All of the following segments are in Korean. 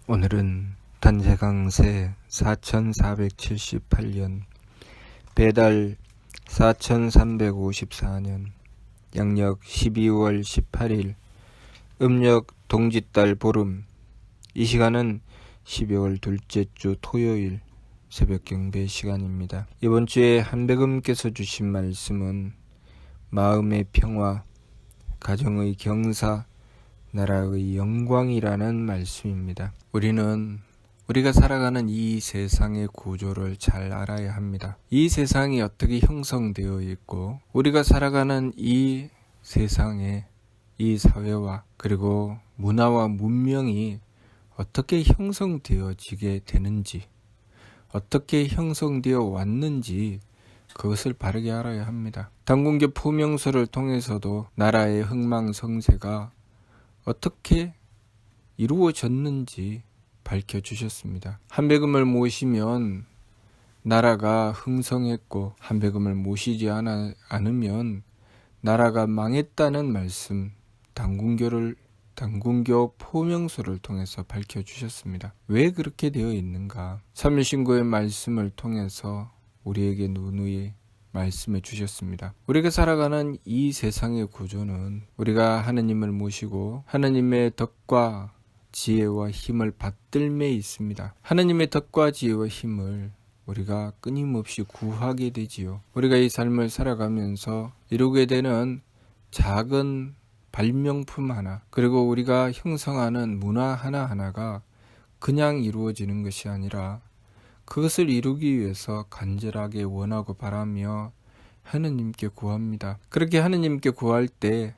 오늘은 단재강세 4478년 배달 4354년 양력 12월 18일 음력 동짓달 보름. 이 시간은 12월 둘째 주 토요일 새벽 경배 시간입니다. 이번 주에 한백음께서 주신 말씀은 마음의 평화, 가정의 경사, 나라의 영광이라는 말씀입니다. 우리는 우리가 살아가는 이 세상의 구조를 잘 알아야 합니다. 이 세상이 어떻게 형성되어 있고 우리가 살아가는 이 세상의 이 사회와 그리고 문화와 문명이 어떻게 형성되어지게 되는지, 어떻게 형성되어 왔는지 그것을 바르게 알아야 합니다. 단군교 포명서를 통해서도 나라의 흥망성쇠가 어떻게 이루어졌는지 밝혀주셨습니다. 한백음을 모시면 나라가 흥성했고 한백음을 모시지 않으면 나라가 망했다는 말씀, 단군교 포명서를 통해서 밝혀주셨습니다. 왜 그렇게 되어 있는가? 삼일신고의 말씀을 통해서 우리에게 누누이 말씀해 주셨습니다. 우리가 살아가는 이 세상의 구조는 우리가 하느님을 모시고 하느님의 덕과 지혜와 힘을 받들매 있습니다. 하느님의 덕과 지혜와 힘을 우리가 끊임없이 구하게 되지요. 우리가 이 삶을 살아가면서 이루게 되는 작은 발명품 하나, 그리고 우리가 형성하는 문화 하나하나가 그냥 이루어지는 것이 아니라 그것을 이루기 위해서 간절하게 원하고 바라며 하느님께 구합니다. 그렇게 하느님께 구할 때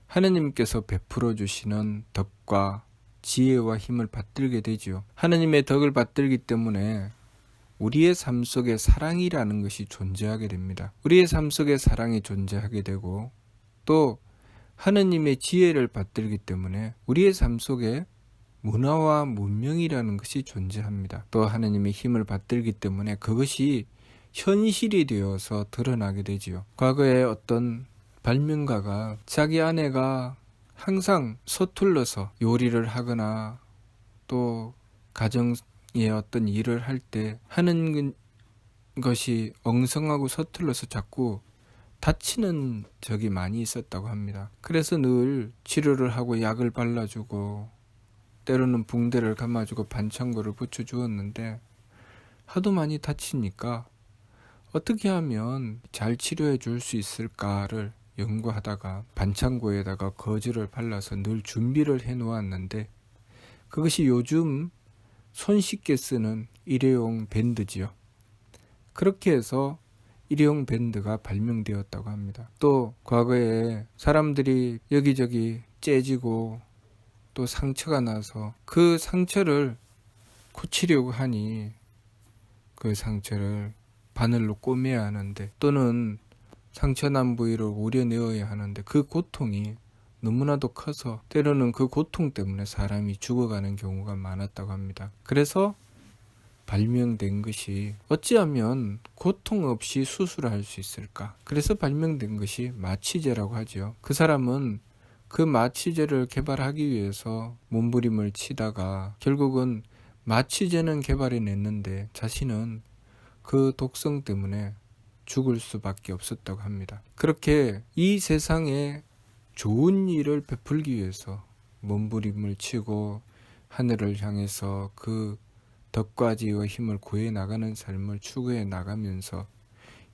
하느님께서 베풀어 주시는 덕과 지혜와 힘을 받들게 되지요. 하느님의 덕을 받들기 때문에 우리의 삶 속에 사랑이라는 것이 존재하게 됩니다. 우리의 삶 속에 사랑이 존재하게 되고 또 하느님의 지혜를 받들기 때문에 우리의 삶 속에 문화와 문명이라는 것이 존재합니다. 또 하느님의 힘을 받들기 때문에 그것이 현실이 되어서 드러나게 되지요. 과거에 어떤 발명가가 자기 아내가 항상 서툴러서 요리를 하거나 또 가정의 어떤 일을 할 때 하는 것이 엉성하고 서툴러서 자꾸 다치는 적이 많이 있었다고 합니다. 그래서 늘 치료를 하고 약을 발라주고 때로는 붕대를 감아주고 반창고를 붙여주었는데 하도 많이 다치니까 어떻게 하면 잘 치료해 줄 수 있을까를 연구하다가 반창고에다가 거즈를 발라서 늘 준비를 해 놓았는데 그것이 요즘 손쉽게 쓰는 일회용 밴드지요. 그렇게 해서 일회용 밴드가 발명되었다고 합니다. 또 과거에 사람들이 여기저기 째지고 또 상처가 나서 그 상처를 고치려고 하니 그 상처를 바늘로 꼬매야 하는데 또는 상처난 부위를 오려내어야 하는데 그 고통이 너무나도 커서 때로는 그 고통 때문에 사람이 죽어가는 경우가 많았다고 합니다. 그래서 발명된 것이 어찌하면 고통 없이 수술할 수 있을까? 그래서 발명된 것이 마취제라고 하죠. 그 사람은 그 마취제를 개발하기 위해서 몸부림을 치다가 결국은 마취제는 개발해냈는데 자신은 그 독성 때문에 죽을 수밖에 없었다고 합니다. 그렇게 이 세상에 좋은 일을 베풀기 위해서 몸부림을 치고 하늘을 향해서 그 덕과 지혜와 힘을 구해 나가는 삶을 추구해 나가면서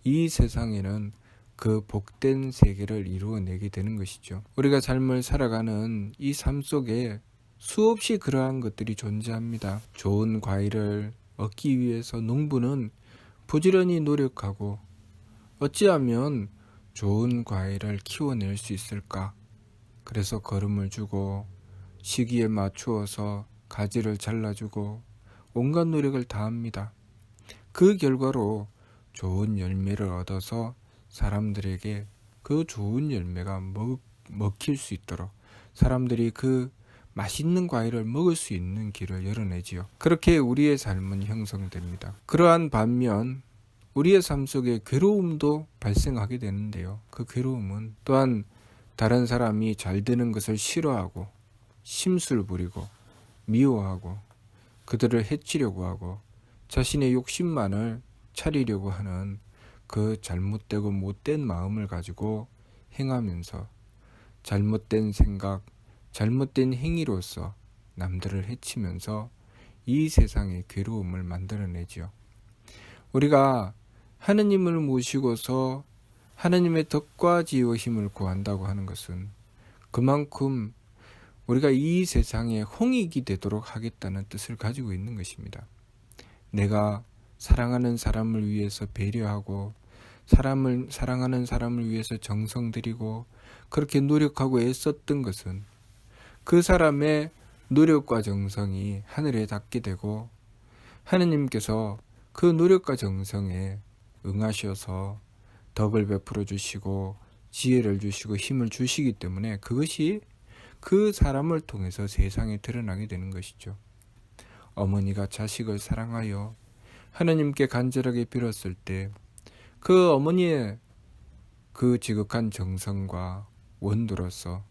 이 세상에는 그 복된 세계를 이루어내게 되는 것이죠. 우리가 삶을 살아가는 이 삶 속에 수없이 그러한 것들이 존재합니다. 좋은 과일을 얻기 위해서 농부는 부지런히 노력하고 어찌하면 좋은 과일을 키워낼 수 있을까? 그래서 거름을 주고 시기에 맞추어서 가지를 잘라주고 온갖 노력을 다합니다. 그 결과로 좋은 열매를 얻어서 사람들에게 그 좋은 열매가 먹힐 수 있도록 사람들이 그 맛있는 과일을 먹을 수 있는 길을 열어내지요. 그렇게 우리의 삶은 형성됩니다. 그러한 반면 우리의 삶 속에 괴로움도 발생하게 되는데요. 그 괴로움은 또한 다른 사람이 잘 되는 것을 싫어하고 심술 부리고 미워하고 그들을 해치려고 하고 자신의 욕심만을 차리려고 하는 그 잘못되고 못된 마음을 가지고 행하면서 잘못된 생각, 잘못된 행위로서 남들을 해치면서 이 세상의 괴로움을 만들어내지요. 우리가 하느님을 모시고서 하느님의 덕과 지혜와 힘을 구한다고 하는 것은 그만큼 우리가 이 세상에 홍익이 되도록 하겠다는 뜻을 가지고 있는 것입니다. 내가 사랑하는 사람을 위해서 배려하고 사랑하는 사람을 위해서 정성 들이고 그렇게 노력하고 애썼던 것은 그 사람의 노력과 정성이 하늘에 닿게 되고 하느님께서 그 노력과 정성에 응하셔서 덕을 베풀어 주시고 지혜를 주시고 힘을 주시기 때문에 그것이 그 사람을 통해서 세상에 드러나게 되는 것이죠. 어머니가 자식을 사랑하여 하느님께 간절하게 빌었을 때 그 어머니의 그 지극한 정성과 원도로서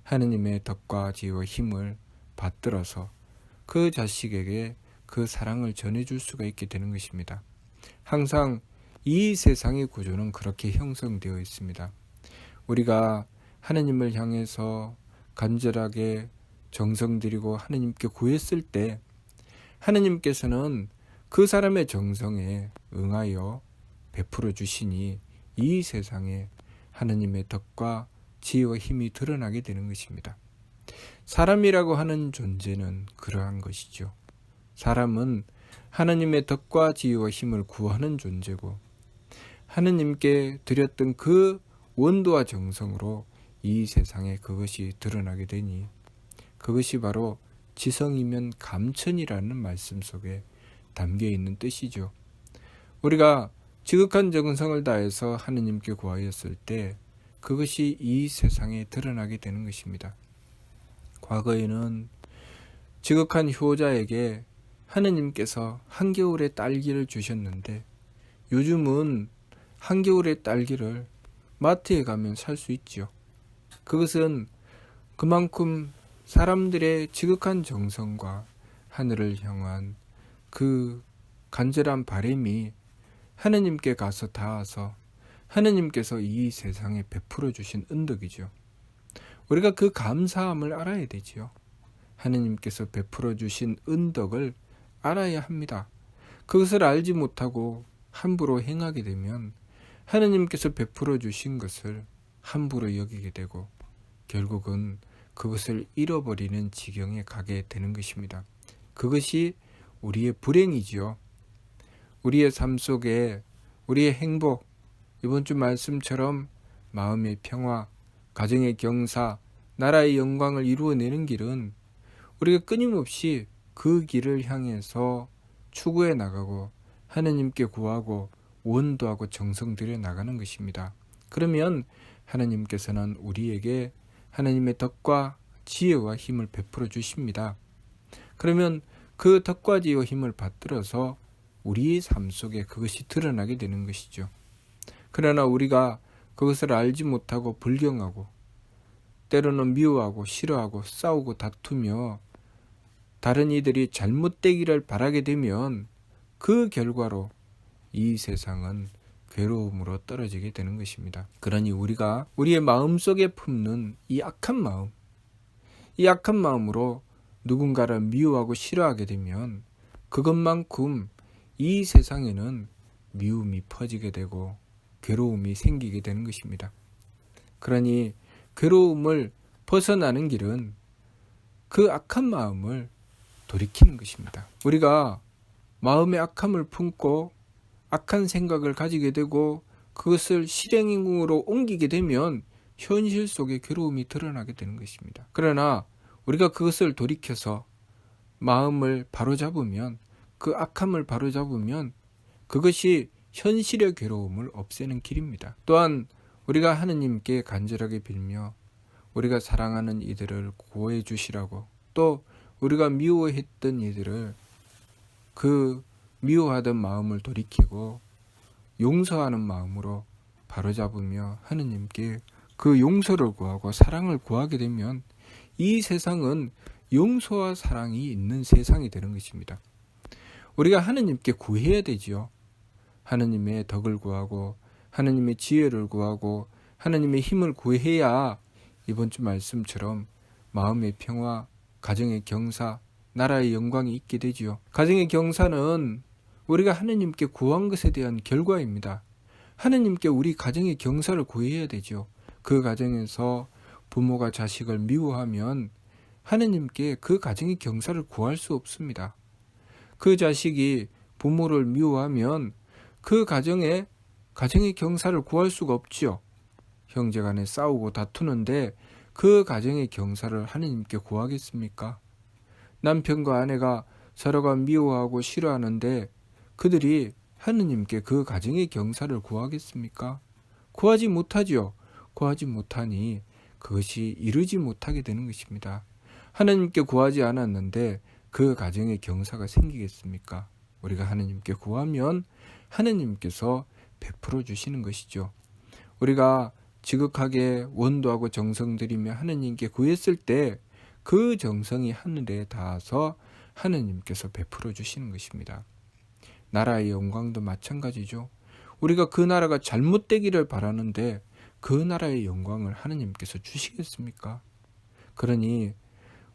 하느님의 덕과 지혜와 힘을 받들어서 그 자식에게 그 사랑을 전해줄 수가 있게 되는 것입니다. 항상 이 세상의 구조는 그렇게 형성되어 있습니다. 우리가 하느님을 향해서 간절하게 정성 들이고 하느님께 구했을 때 하느님께서는 그 사람의 정성에 응하여 베풀어 주시니 이 세상에 하느님의 덕과 지혜와 힘이 드러나게 되는 것입니다. 사람이라고 하는 존재는 그러한 것이죠. 사람은 하느님의 덕과 지혜와 힘을 구하는 존재고 하느님께 드렸던 그 원도와 정성으로 이 세상에 그것이 드러나게 되니 그것이 바로 지성이면 감천이라는 말씀 속에 담겨 있는 뜻이죠. 우리가 지극한 정성을 다해서 하느님께 구하였을 때 그것이 이 세상에 드러나게 되는 것입니다. 과거에는 지극한 효자에게 하느님께서 한겨울의 딸기를 주셨는데 요즘은 한겨울의 딸기를 마트에 가면 살 수 있지요. 그것은 그만큼 사람들의 지극한 정성과 하늘을 향한 그 간절한 바람이 하느님께 가서 닿아서 하느님께서 이 세상에 베풀어 주신 은덕이죠. 우리가 그 감사함을 알아야 되지요. 하느님께서 베풀어 주신 은덕을 알아야 합니다. 그것을 알지 못하고 함부로 행하게 되면 하느님께서 베풀어 주신 것을 함부로 여기게 되고 결국은 그것을 잃어버리는 지경에 가게 되는 것입니다. 그것이 우리의 불행이지요. 우리의 삶 속에 우리의 행복, 이번 주 말씀처럼 마음의 평화, 가정의 경사, 나라의 영광을 이루어내는 길은 우리가 끊임없이 그 길을 향해서 추구해 나가고 하느님께 구하고 원도하고 정성 들여 나가는 것입니다. 그러면 하느님께서는 우리에게 하느님의 덕과 지혜와 힘을 베풀어 주십니다. 그러면 그 덕과 지혜와 힘을 받들어서 우리의 삶 속에 그것이 드러나게 되는 것이죠. 그러나 우리가 그것을 알지 못하고 불경하고 때로는 미워하고 싫어하고 싸우고 다투며 다른 이들이 잘못되기를 바라게 되면 그 결과로 이 세상은 괴로움으로 떨어지게 되는 것입니다. 그러니 우리가 우리의 마음속에 품는 이 악한 마음, 이 악한 마음으로 누군가를 미워하고 싫어하게 되면 그것만큼 이 세상에는 미움이 퍼지게 되고 괴로움이 생기게 되는 것입니다. 그러니 괴로움을 벗어나는 길은 그 악한 마음을 돌이키는 것입니다. 우리가 마음의 악함을 품고 악한 생각을 가지게 되고 그것을 실행으로 옮기게 되면 현실 속에 괴로움이 드러나게 되는 것입니다. 그러나 우리가 그것을 돌이켜서 마음을 바로잡으면 그 악함을 바로잡으면 그것이 현실의 괴로움을 없애는 길입니다. 또한 우리가 하느님께 간절하게 빌며 우리가 사랑하는 이들을 구해 주시라고 또 우리가 미워했던 이들을 그 미워하던 마음을 돌이키고 용서하는 마음으로 바로잡으며 하느님께 그 용서를 구하고 사랑을 구하게 되면 이 세상은 용서와 사랑이 있는 세상이 되는 것입니다. 우리가 하느님께 구해야 되지요. 하느님의 덕을 구하고 하느님의 지혜를 구하고 하느님의 힘을 구해야 이번 주 말씀처럼 마음의 평화, 가정의 경사, 나라의 영광이 있게 되지요. 가정의 경사는 우리가 하느님께 구한 것에 대한 결과입니다. 하느님께 우리 가정의 경사를 구해야 되죠. 그 가정에서 부모가 자식을 미워하면 하느님께 그 가정의 경사를 구할 수 없습니다. 그 자식이 부모를 미워하면 그 가정의 경사를 구할 수가 없지요. 형제간에 싸우고 다투는데 그 가정의 경사를 하느님께 구하겠습니까? 남편과 아내가 서로가 미워하고 싫어하는데 그들이 하느님께 그 가정의 경사를 구하겠습니까? 구하지 못하지요. 구하지 못하니 그것이 이루지 못하게 되는 것입니다. 하느님께 구하지 않았는데 그 가정의 경사가 생기겠습니까? 우리가 하느님께 구하면 하느님께서 베풀어 주시는 것이죠. 우리가 지극하게 원도하고 정성 들이며 하느님께 구했을 때 그 정성이 하늘에 닿아서 하느님께서 베풀어 주시는 것입니다. 나라의 영광도 마찬가지죠. 우리가 그 나라가 잘못되기를 바라는데 그 나라의 영광을 하느님께서 주시겠습니까? 그러니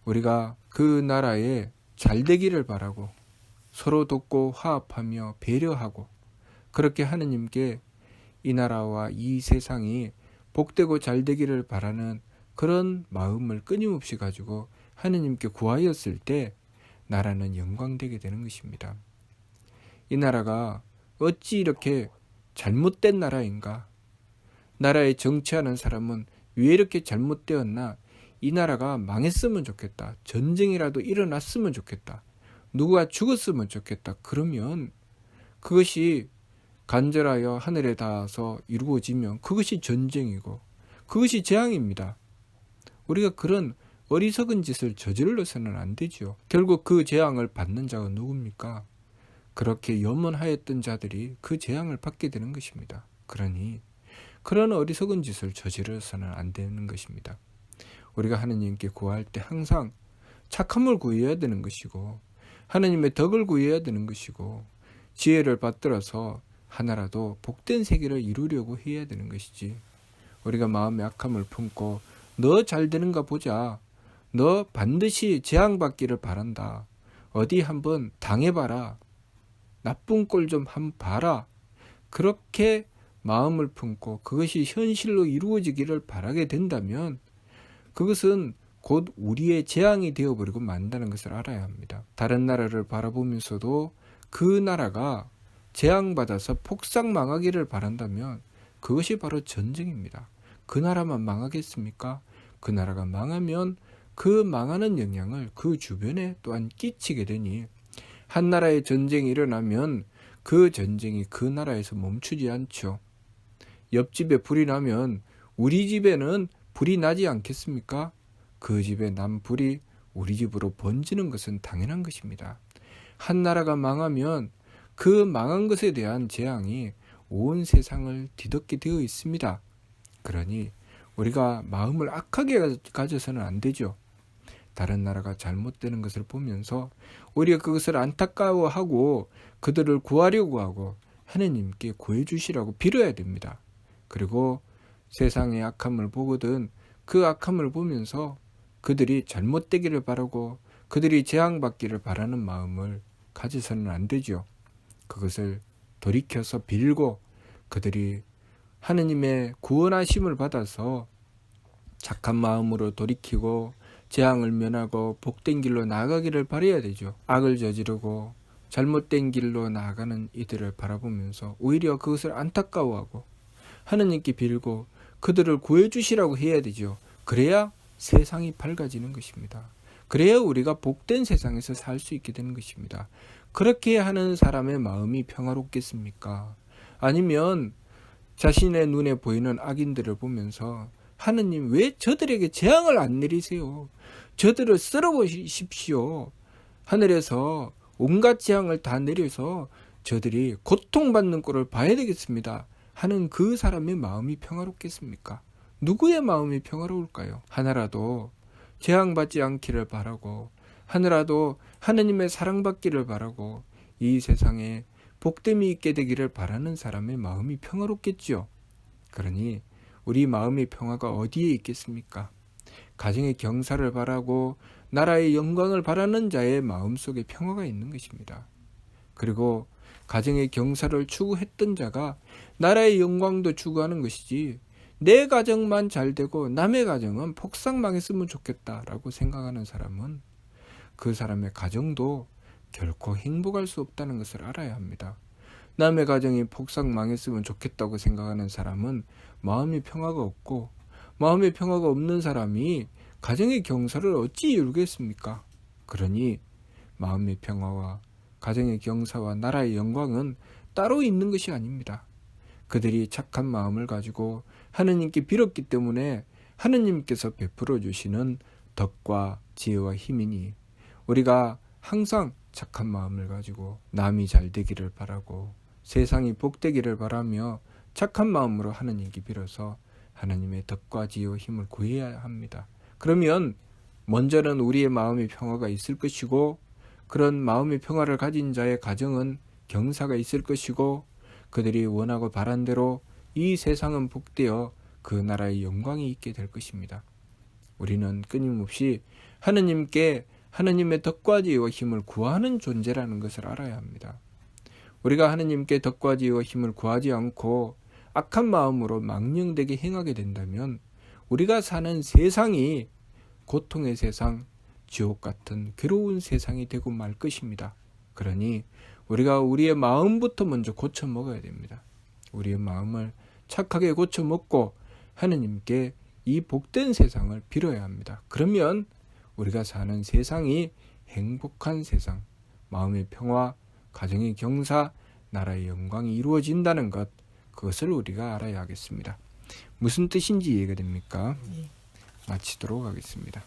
우리가 그 나라에 잘되기를 바라고 서로 돕고 화합하며 배려하고 그렇게 하느님께 이 나라와 이 세상이 복되고 잘되기를 바라는 그런 마음을 끊임없이 가지고 하느님께 구하였을 때 나라는 영광되게 되는 것입니다. 이 나라가 어찌 이렇게 잘못된 나라인가? 나라에 정치하는 사람은 왜 이렇게 잘못되었나? 이 나라가 망했으면 좋겠다. 전쟁이라도 일어났으면 좋겠다. 누가 죽었으면 좋겠다. 그러면 그것이 간절하여 하늘에 닿아서 이루어지면 그것이 전쟁이고 그것이 재앙입니다. 우리가 그런 어리석은 짓을 저질러서는 안 되죠. 결국 그 재앙을 받는 자가 누굽니까? 그렇게 염원하였던 자들이 그 재앙을 받게 되는 것입니다. 그러니 그런 어리석은 짓을 저질러서는 안 되는 것입니다. 우리가 하느님께 구할 때 항상 착함을 구해야 되는 것이고 하느님의 덕을 구해야 되는 것이고 지혜를 받들어서 하나라도 복된 세계를 이루려고 해야 되는 것이지. 우리가 마음의 악함을 품고 너 잘 되는가 보자. 너 반드시 재앙받기를 바란다. 어디 한번 당해봐라. 나쁜 꼴 좀 한번 봐라. 그렇게 마음을 품고 그것이 현실로 이루어지기를 바라게 된다면 그것은 곧 우리의 재앙이 되어버리고 만다는 것을 알아야 합니다. 다른 나라를 바라보면서도 그 나라가 재앙받아서 폭삭 망하기를 바란다면 그것이 바로 전쟁입니다. 그 나라만 망하겠습니까? 그 나라가 망하면 그 망하는 영향을 그 주변에 또한 끼치게 되니 한 나라의 전쟁이 일어나면 그 전쟁이 그 나라에서 멈추지 않죠. 옆집에 불이 나면 우리 집에는 불이 나지 않겠습니까? 그 집에 난 불이 우리 집으로 번지는 것은 당연한 것입니다. 한 나라가 망하면 그 망한 것에 대한 재앙이 온 세상을 뒤덮게 되어 있습니다. 그러니 우리가 마음을 악하게 가져서는 안 되죠. 다른 나라가 잘못되는 것을 보면서 우리가 그것을 안타까워하고 그들을 구하려고 하고 하느님께 구해주시라고 빌어야 됩니다. 그리고 세상의 악함을 보거든 그 악함을 보면서 그들이 잘못되기를 바라고 그들이 재앙받기를 바라는 마음을 가져서는 안 되죠. 그것을 돌이켜서 빌고 그들이 하느님의 구원하심을 받아서 착한 마음으로 돌이키고 재앙을 면하고 복된 길로 나아가기를 바라야 되죠. 악을 저지르고 잘못된 길로 나아가는 이들을 바라보면서 오히려 그것을 안타까워하고 하느님께 빌고 그들을 구해주시라고 해야 되죠. 그래야 세상이 밝아지는 것입니다. 그래야 우리가 복된 세상에서 살 수 있게 되는 것입니다. 그렇게 하는 사람의 마음이 평화롭겠습니까? 아니면 자신의 눈에 보이는 악인들을 보면서 하느님 왜 저들에게 재앙을 안 내리세요? 저들을 쓸어보십시오. 하늘에서 온갖 재앙을 다 내려서 저들이 고통받는 꼴을 봐야 되겠습니다. 하는 그 사람의 마음이 평화롭겠습니까? 누구의 마음이 평화로울까요? 하나라도 재앙받지 않기를 바라고 하늘아도 하느님의 사랑받기를 바라고 이 세상에 복됨이 있게 되기를 바라는 사람의 마음이 평화롭겠지요. 그러니 우리 마음의 평화가 어디에 있겠습니까? 가정의 경사를 바라고 나라의 영광을 바라는 자의 마음속에 평화가 있는 것입니다. 그리고 가정의 경사를 추구했던 자가 나라의 영광도 추구하는 것이지, 내 가정만 잘 되고 남의 가정은 폭삭망했으면 좋겠다라고 생각하는 사람은 그 사람의 가정도 결코 행복할 수 없다는 것을 알아야 합니다. 남의 가정이 폭삭망했으면 좋겠다고 생각하는 사람은 마음의 평화가 없고, 마음의 평화가 없는 사람이 가정의 경사를 어찌 이루겠습니까? 그러니 마음의 평화와 가정의 경사와 나라의 영광은 따로 있는 것이 아닙니다. 그들이 착한 마음을 가지고 하느님께 빌었기 때문에 하느님께서 베풀어 주시는 덕과 지혜와 힘이니, 우리가 항상 착한 마음을 가지고 남이 잘 되기를 바라고 세상이 복되기를 바라며 착한 마음으로 하느님께 빌어서 하나님의 덕과 지혜와 힘을 구해야 합니다. 그러면 먼저는 우리의 마음의 평화가 있을 것이고, 그런 마음의 평화를 가진 자의 가정은 경사가 있을 것이고, 그들이 원하고 바란 대로 이 세상은 복되어 그 나라의 영광이 있게 될 것입니다. 우리는 끊임없이 하느님께 하느님의 덕과 지혜와 힘을 구하는 존재라는 것을 알아야 합니다. 우리가 하느님께 덕과 지혜와 힘을 구하지 않고 악한 마음으로 망령되게 행하게 된다면 우리가 사는 세상이 고통의 세상, 지옥 같은 괴로운 세상이 되고 말 것입니다. 그러니 우리가 우리의 마음부터 먼저 고쳐 먹어야 됩니다. 우리의 마음을 착하게 고쳐 먹고 하느님께 이 복된 세상을 빌어야 합니다. 그러면 우리가 사는 세상이 행복한 세상, 마음의 평화, 가정의 경사, 나라의 영광이 이루어진다는 것, 그것을 우리가 알아야 하겠습니다. 무슨 뜻인지 이해가 됩니까? 마치도록 하겠습니다.